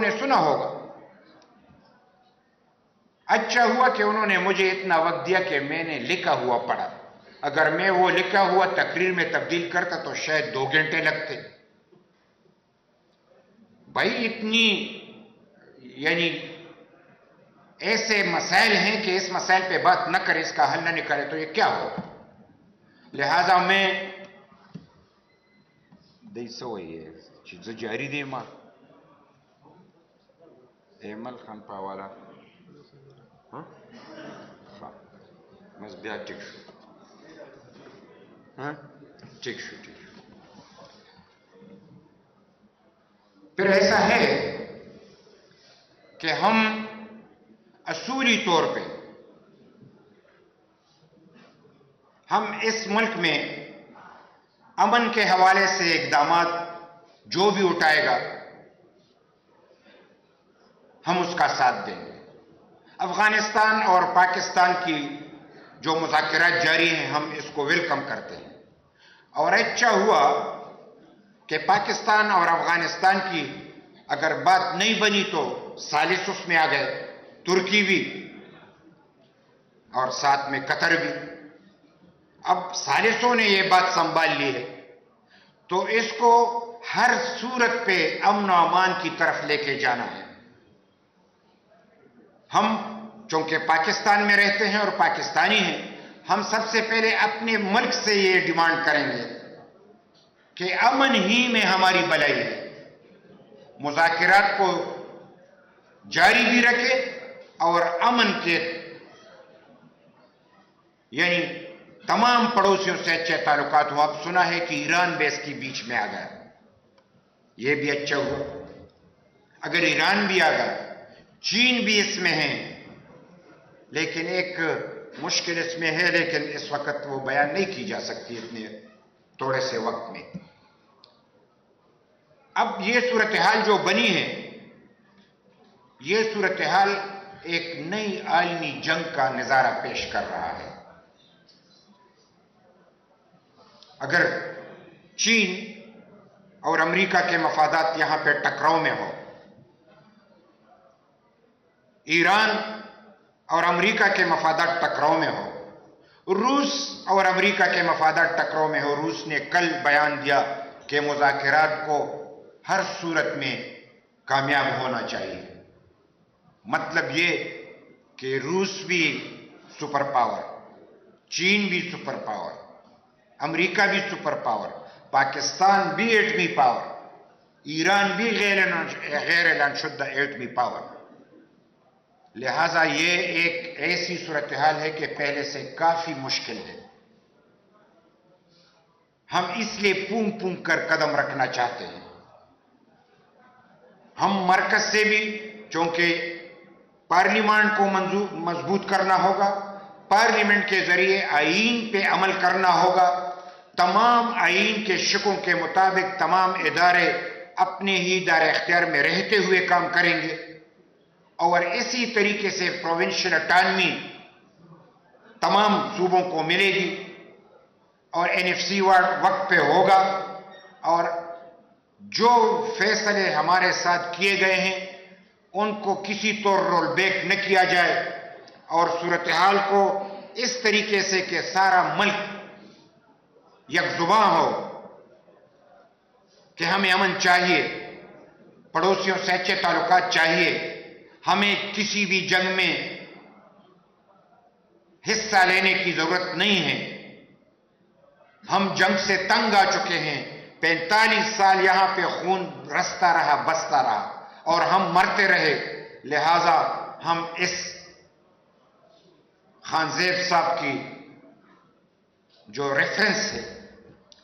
نے سنا ہوگا. اچھا ہوا کہ انہوں نے مجھے اتنا وقت دیا کہ میں نے لکھا ہوا پڑھا. اگر میں وہ لکھا ہوا تقریر میں تبدیل کرتا تو شاید 2 گھنٹے لگتے. بھائی اتنی یعنی ایسے مسائل ہیں کہ اس مسائل پہ بات نہ کرے، اس کا حل نہ نکالے تو یہ کیا ہوگا. لہذا میں سوئی چیز جاری دی ماں ایمل خان پاوالا بس بیا ٹھیک شو ٹھیک شو ٹھیک شو. پھر ایسا ہے کہ ہم اصولی طور پہ ہم اس ملک میں امن کے حوالے سے اقدامات جو بھی اٹھائے گا ہم اس کا ساتھ دیں گے. افغانستان اور پاکستان کی جو مذاکرات جاری ہیں ہم اس کو ویلکم کرتے ہیں. اور اچھا ہوا کہ پاکستان اور افغانستان کی اگر بات نہیں بنی تو ثالث اس میں آ گئے، ترکی بھی اور ساتھ میں قطر بھی. اب ثالثوں نے یہ بات سنبھال لی ہے تو اس کو ہر صورت پہ امن و امان کی طرف لے کے جانا ہے. ہم چونکہ پاکستان میں رہتے ہیں اور پاکستانی ہیں، ہم سب سے پہلے اپنے ملک سے یہ ڈیمانڈ کریں گے کہ امن ہی میں ہماری بھلائی ہے. مذاکرات کو جاری بھی رکھے اور امن کے یعنی تمام پڑوسیوں سے اچھے تعلقات ہوں. اب سنا ہے کہ ایران بھی اس کی بیچ میں آ گیا، یہ بھی اچھا ہوا. اگر ایران بھی آ گیا، چین بھی اس میں ہے، لیکن ایک مشکل اس میں ہے، لیکن اس وقت وہ بیان نہیں کی جا سکتی اتنے تھوڑے سے وقت میں. اب یہ صورتحال جو بنی ہے، یہ صورتحال ایک نئی عالمی جنگ کا نظارہ پیش کر رہا ہے. اگر چین اور امریکہ کے مفادات یہاں پہ ٹکراؤ میں ہو، ایران اور امریکہ کے مفادات ٹکراؤ میں ہو، روس اور امریکہ کے مفادات ٹکراؤ میں ہو. روس نے کل بیان دیا کہ مذاکرات کو ہر صورت میں کامیاب ہونا چاہیے. مطلب یہ کہ روس بھی سپر پاور، چین بھی سپر پاور، امریکہ بھی سپر پاور، پاکستان بھی ایٹمی پاور، ایران بھی غیر اعلان شدہ ایٹمی پاور. لہذا یہ ایک ایسی صورتحال ہے کہ پہلے سے کافی مشکل ہے. ہم اس لیے پونگ پونگ کر قدم رکھنا چاہتے ہیں. ہم مرکز سے بھی چونکہ پارلیمان کو مضبوط کرنا ہوگا، پارلیمنٹ کے ذریعے آئین پہ عمل کرنا ہوگا. تمام آئین کے شقوں کے مطابق تمام ادارے اپنے ہی دائرہ اختیار میں رہتے ہوئے کام کریں گے، اور اسی طریقے سے پروونشل اٹانومی تمام صوبوں کو ملے گی، اور NFC وقت پہ ہوگا، اور جو فیصلے ہمارے ساتھ کیے گئے ہیں ان کو کسی طور رول بیک نہ کیا جائے، اور صورتحال کو اس طریقے سے کہ سارا ملک یکزباں ہو کہ ہمیں امن چاہیے، پڑوسیوں سے اچھے تعلقات چاہیے، ہمیں کسی بھی جنگ میں حصہ لینے کی ضرورت نہیں ہے. ہم جنگ سے تنگ آ چکے ہیں. 45 سال یہاں پہ خون رستا رہا، بستا رہا، اور ہم مرتے رہے. لہذا ہم اس خان زیب صاحب کی جو ریفرنس ہے،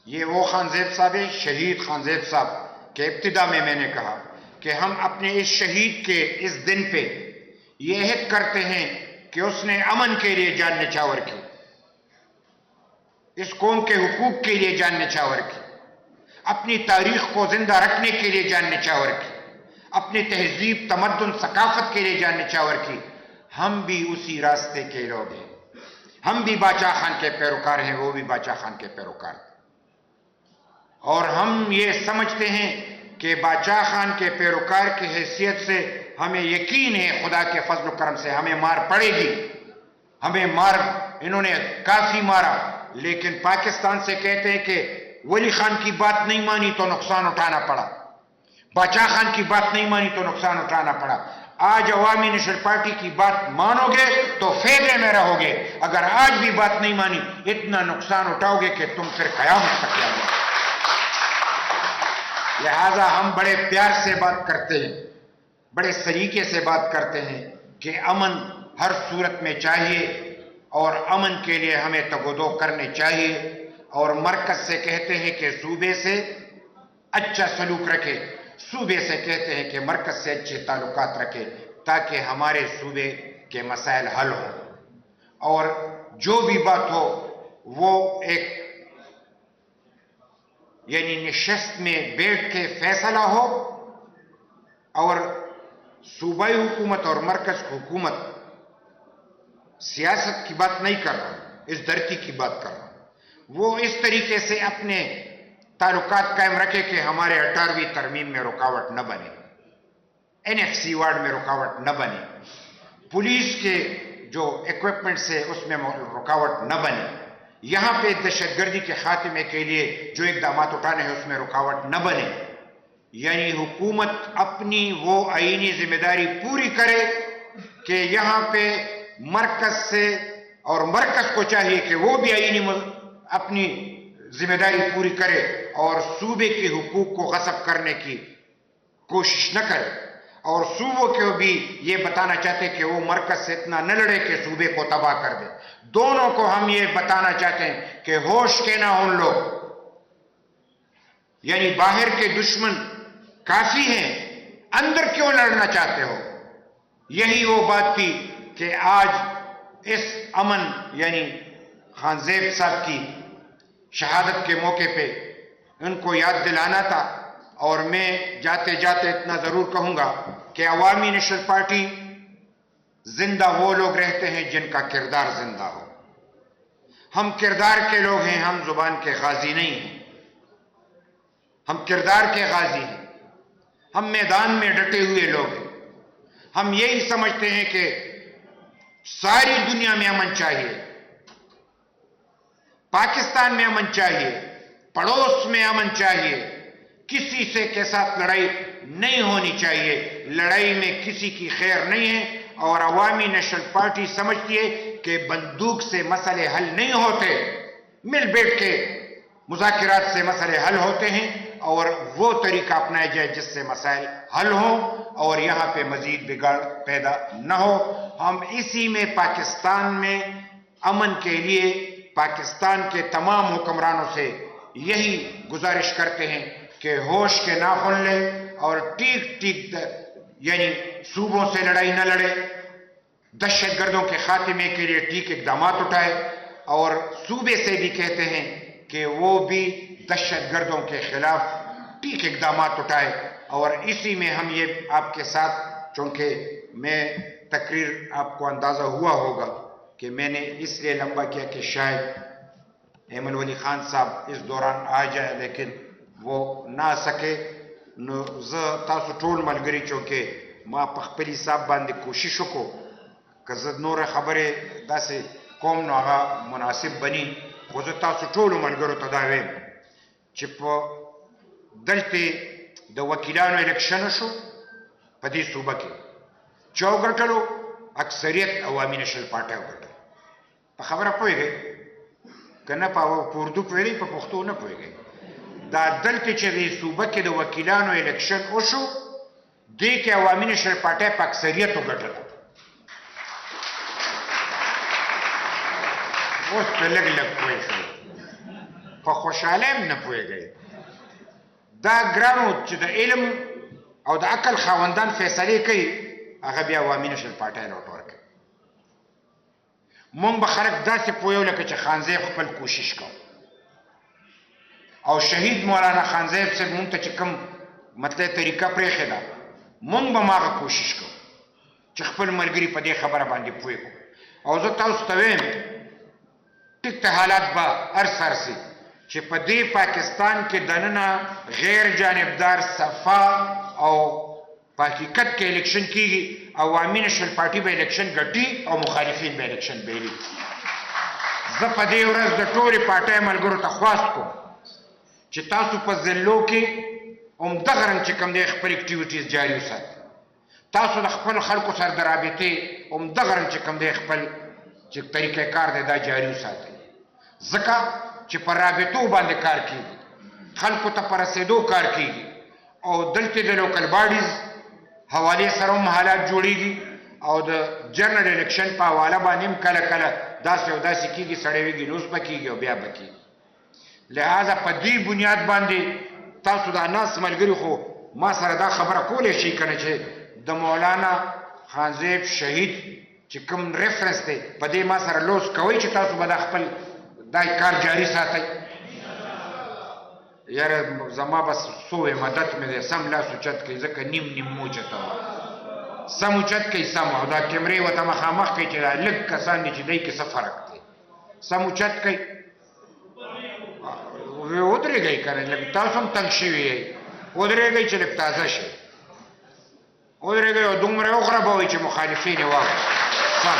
یہ وہ خان زیب صاحب ہے، شہید خان زیب صاحب کے ابتدا میں نے کہا کہ ہم اپنے اس شہید کے اس دن پہ یہ عہد کرتے ہیں کہ اس نے امن کے لیے جان نچھاور کی، اس قوم کے حقوق کے لیے جان نچھاور کی، اپنی تاریخ کو زندہ رکھنے کے لیے جان نچھاور کی، اپنی تہذیب، تمدن، ثقافت کے لیے جان نچھاور کی. ہم بھی اسی راستے کے لوگ ہیں. ہم بھی باچا خان کے پیروکار ہیں، وہ بھی باچا خان کے پیروکار ہیں. اور ہم یہ سمجھتے ہیں کہ باچا خان کے پیروکار کی حیثیت سے ہمیں یقین ہے خدا کے فضل و کرم سے ہمیں مار پڑے گی. ہمیں مار انہوں نے کافی مارا، لیکن پاکستان سے کہتے ہیں کہ ولی خان کی بات نہیں مانی تو نقصان اٹھانا پڑا، باچا خان کی بات نہیں مانی تو نقصان اٹھانا پڑا. آج عوامی نیشنل پارٹی کی بات مانو گے تو فائدے میں رہو گے، اگر آج بھی بات نہیں مانی اتنا نقصان اٹھاؤ گے کہ تم پھر قیامت تک جاؤ گے. لہذا ہم بڑے پیار سے بات کرتے ہیں، بڑے سلیقے سے بات کرتے ہیں کہ امن ہر صورت میں چاہیے اور امن کے لیے ہمیں تگودو کرنے چاہیے، اور مرکز سے کہتے ہیں کہ صوبے سے اچھا سلوک رکھے، صوبے سے کہتے ہیں کہ مرکز سے اچھے تعلقات رکھے تاکہ ہمارے صوبے کے مسائل حل ہوں، اور جو بھی بات ہو وہ ایک یعنی نشست میں بیٹھ کے فیصلہ ہو، اور صوبائی حکومت اور مرکز حکومت سیاست کی بات نہیں کر رہا، اس دھرتی کی بات کر رہا، وہ اس طریقے سے اپنے تعلقات قائم رکھے کہ ہمارے 18ویں ترمیم میں رکاوٹ نہ بنے، NFC وارڈ میں رکاوٹ نہ بنے، پولیس کے جو ایکوپمنٹس ہے اس میں رکاوٹ نہ بنے، یہاں پہ دہشت گردی کے خاتمے کے لیے جو اقدامات اٹھانے ہیں اس میں رکاوٹ نہ بنے. یعنی حکومت اپنی وہ آئینی ذمہ داری پوری کرے کہ یہاں پہ مرکز سے، اور مرکز کو چاہیے کہ وہ بھی آئینی اپنی ذمہ داری پوری کرے اور صوبے کے حقوق کو غصب کرنے کی کوشش نہ کرے، اور صوبوں کو بھی یہ بتانا چاہتے کہ وہ مرکز سے اتنا نہ لڑے کہ صوبے کو تباہ کر دے. دونوں کو ہم یہ بتانا چاہتے ہیں کہ ہوش کے نہ ہوں لوگ، یعنی باہر کے دشمن کافی ہیں، اندر کیوں لڑنا چاہتے ہو. یہی وہ بات تھی کہ آج اس امن یعنی خان زیب صاحب کی شہادت کے موقع پہ ان کو یاد دلانا تھا. اور میں جاتے جاتے اتنا ضرور کہوں گا کہ عوامی نیشنل پارٹی زندہ وہ لوگ رہتے ہیں جن کا کردار زندہ ہو. ہم کردار کے لوگ ہیں، ہم زبان کے غازی نہیں ہیں، ہم کردار کے غازی ہیں، ہم میدان میں ڈٹے ہوئے لوگ ہیں. ہم یہی سمجھتے ہیں کہ ساری دنیا میں امن چاہیے، پاکستان میں امن چاہیے، پڑوس میں امن چاہیے، کسی سے کے ساتھ لڑائی نہیں ہونی چاہیے، لڑائی میں کسی کی خیر نہیں ہے. اور عوامی نیشنل پارٹی سمجھتی ہے کہ بندوق سے مسئلے حل نہیں ہوتے، مل بیٹھ کے مذاکرات سے مسئلے حل ہوتے ہیں، اور وہ طریقہ اپنایا جائے جس سے مسائل حل ہوں اور یہاں پہ مزید بگاڑ پیدا نہ ہو. ہم اسی میں پاکستان میں امن کے لیے پاکستان کے تمام حکمرانوں سے یہی گزارش کرتے ہیں کہ ہوش کے ناخن لے اور ٹھیک یعنی صوبوں سے لڑائی نہ لڑے، دہشت گردوں کے خاتمے کے لیے ٹھیک اقدامات اٹھائے، اور صوبے سے بھی کہتے ہیں کہ وہ بھی دہشت گردوں کے خلاف ٹھیک اقدامات اٹھائے. اور اسی میں ہم یہ آپ کے ساتھ، چونکہ میں تقریر آپ کو اندازہ ہوا ہوگا کہ میں نے اس لیے لمبا کیا کہ شاید ایمن ولی خان صاحب اس دوران آ جائے، لیکن وہ نہ آ سکے. نو زه تاسو ټول ملګري چونکې ما په خپلې حساب باندې کوشش وکړو که زه نوره خبرې داسې کوم نو هغه مناسب بني، خو زه تاسو ټولو ملګرو ته دا وایم چې په دلته د وکیلانو الیکشن شو په دې صوبه کې چا وګټلو، اکثریت عوامي نیشنل پارټۍ وګټله. په خبره پوهېږئ که نه؟ په اردو پوهېږئ، په پښتو نه پوهېږئ. دا دلته چې د صوبه کې د وکیلانو الیکشن وشو دې کې عوامي نیشنل پارټۍ په اکثریت وګټله. اوس ته لږ لږ پوه شئ، په خوشحالۍ هم نه پوهېږئ. دا ګرانو چې د علم او د عقل خاوندان فیصلې کوي هغه بیا عوامي نیشنل پارټۍ لوټ ورکوي. مونږ به خلک داسې پوهیو لکه چې خانزیب خپل کوشش کوو، او شهید مولانا خانزیب صاحب مونږ ته چې کوم مطلب طریقه پرېښې ده مونږ به هغه کوشش کوو چې خپل ملګري په دې خبره باندې پوه کړو. او زه تاسو ته وایم ټیک ته حالات به هر سر سي، چې په دې پاکستان کې دننه غیر جانبدار صفا او په حقیقت کې الیکشن کیږي. عوامي نشنل پارټي به الیکشن ګټي او مخالفین به الیکشن بیلي. زه په دې ورځ د ټولې پارټۍ ملګرو ته خواست کوم چې تاسو په ضلعو کې همدغه رنګ چې کوم دی خپل اکټیویټیز جاري وساتئ. تاسو د خپلو خلکو سره د رابطې همدغه رنګ چې کوم دی خپل چې طریقه کار دی دا جاري وساتئ، ځکه چې په رابطو باندې کار کیږي، خلکو ته په رسېدو کار کیږي او دلته د لوکل باډیز حوالې سره هم حالات جوړیږي او د جنرال الیکشن په حواله باندې هم کله کله داسې او داسې کیږي، سړی ویږي نوز به کیږي او بیا به کیږي. لہذا په دې بنیاد باندې تاسو د ناس ملګري خو ما سره دا خبره کولی شي که نه چې د مولانا خانزیب شهید چې کوم ریفرنس دی په دې ما سره لوس کوئ چې تاسو به دا خپل دا کار جاري ساتئ. یاره زما بس سوې مدد مې دی، سم لاس اوچت کوي ځکه نیم نیم مو اوچته وه، سم اوچت کوي سم، او دا کیمرې ورته مخامخ کوي چې دا لږ کسان دي چې دی کې څه فرق دی، سم اوچت کوي. ودرېږئ که نه، لږ تاسو هم تنګ شوي یئ، ودرېږئ چې لږ تازه شئ، ودرېږئ او دومره وغربوئ چې مخالفین یې واورئ. سم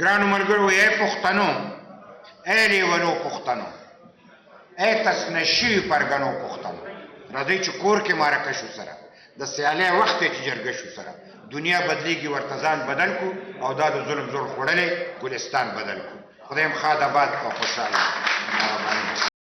ګرانو ملګرو، ای پښتنو، ای لیونو پښتنو، ای تسنه شوي پرګنو پښتنو، راځئ چې کور کې معرکه شو سره، د سیالۍ وخت دی چې جرګه شو سره، دنیا بدلیږي ورته ځان بدل کو او دا د ظلم زور خوړلی ګلستان بدل کو. خدایم ښاد آباد او خوشحاله